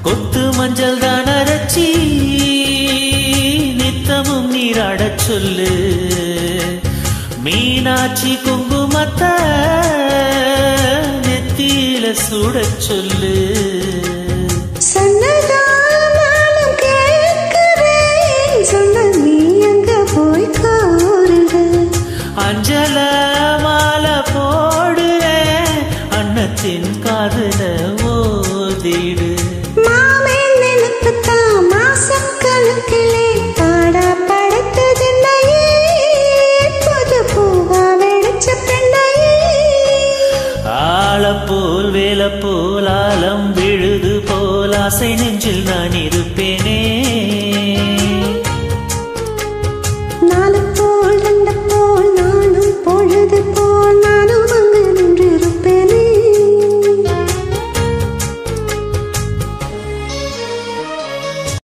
கொத்து மஞ்சள் தான் அரைச்சி நித்தமும் நீராடச் சொல்லு. மீனாட்சி குங்குமத்தை நெத்தியில சூடச் சொல்லு. அஞ்சல மாலை போடுறேன் அன்னத்தின் காதுல ஓதிடு. மாமே நினைப்புத்தா மாசக்கணக்கிலே பாடா படுத்ததில்லையே புது பூவா வெடிச்ச பெண்ணையே. ஆளப்போல் வேலை போல் ஆலம் விழுது போல் ஆசை நெஞ்சில் நான் இருப்பேனே.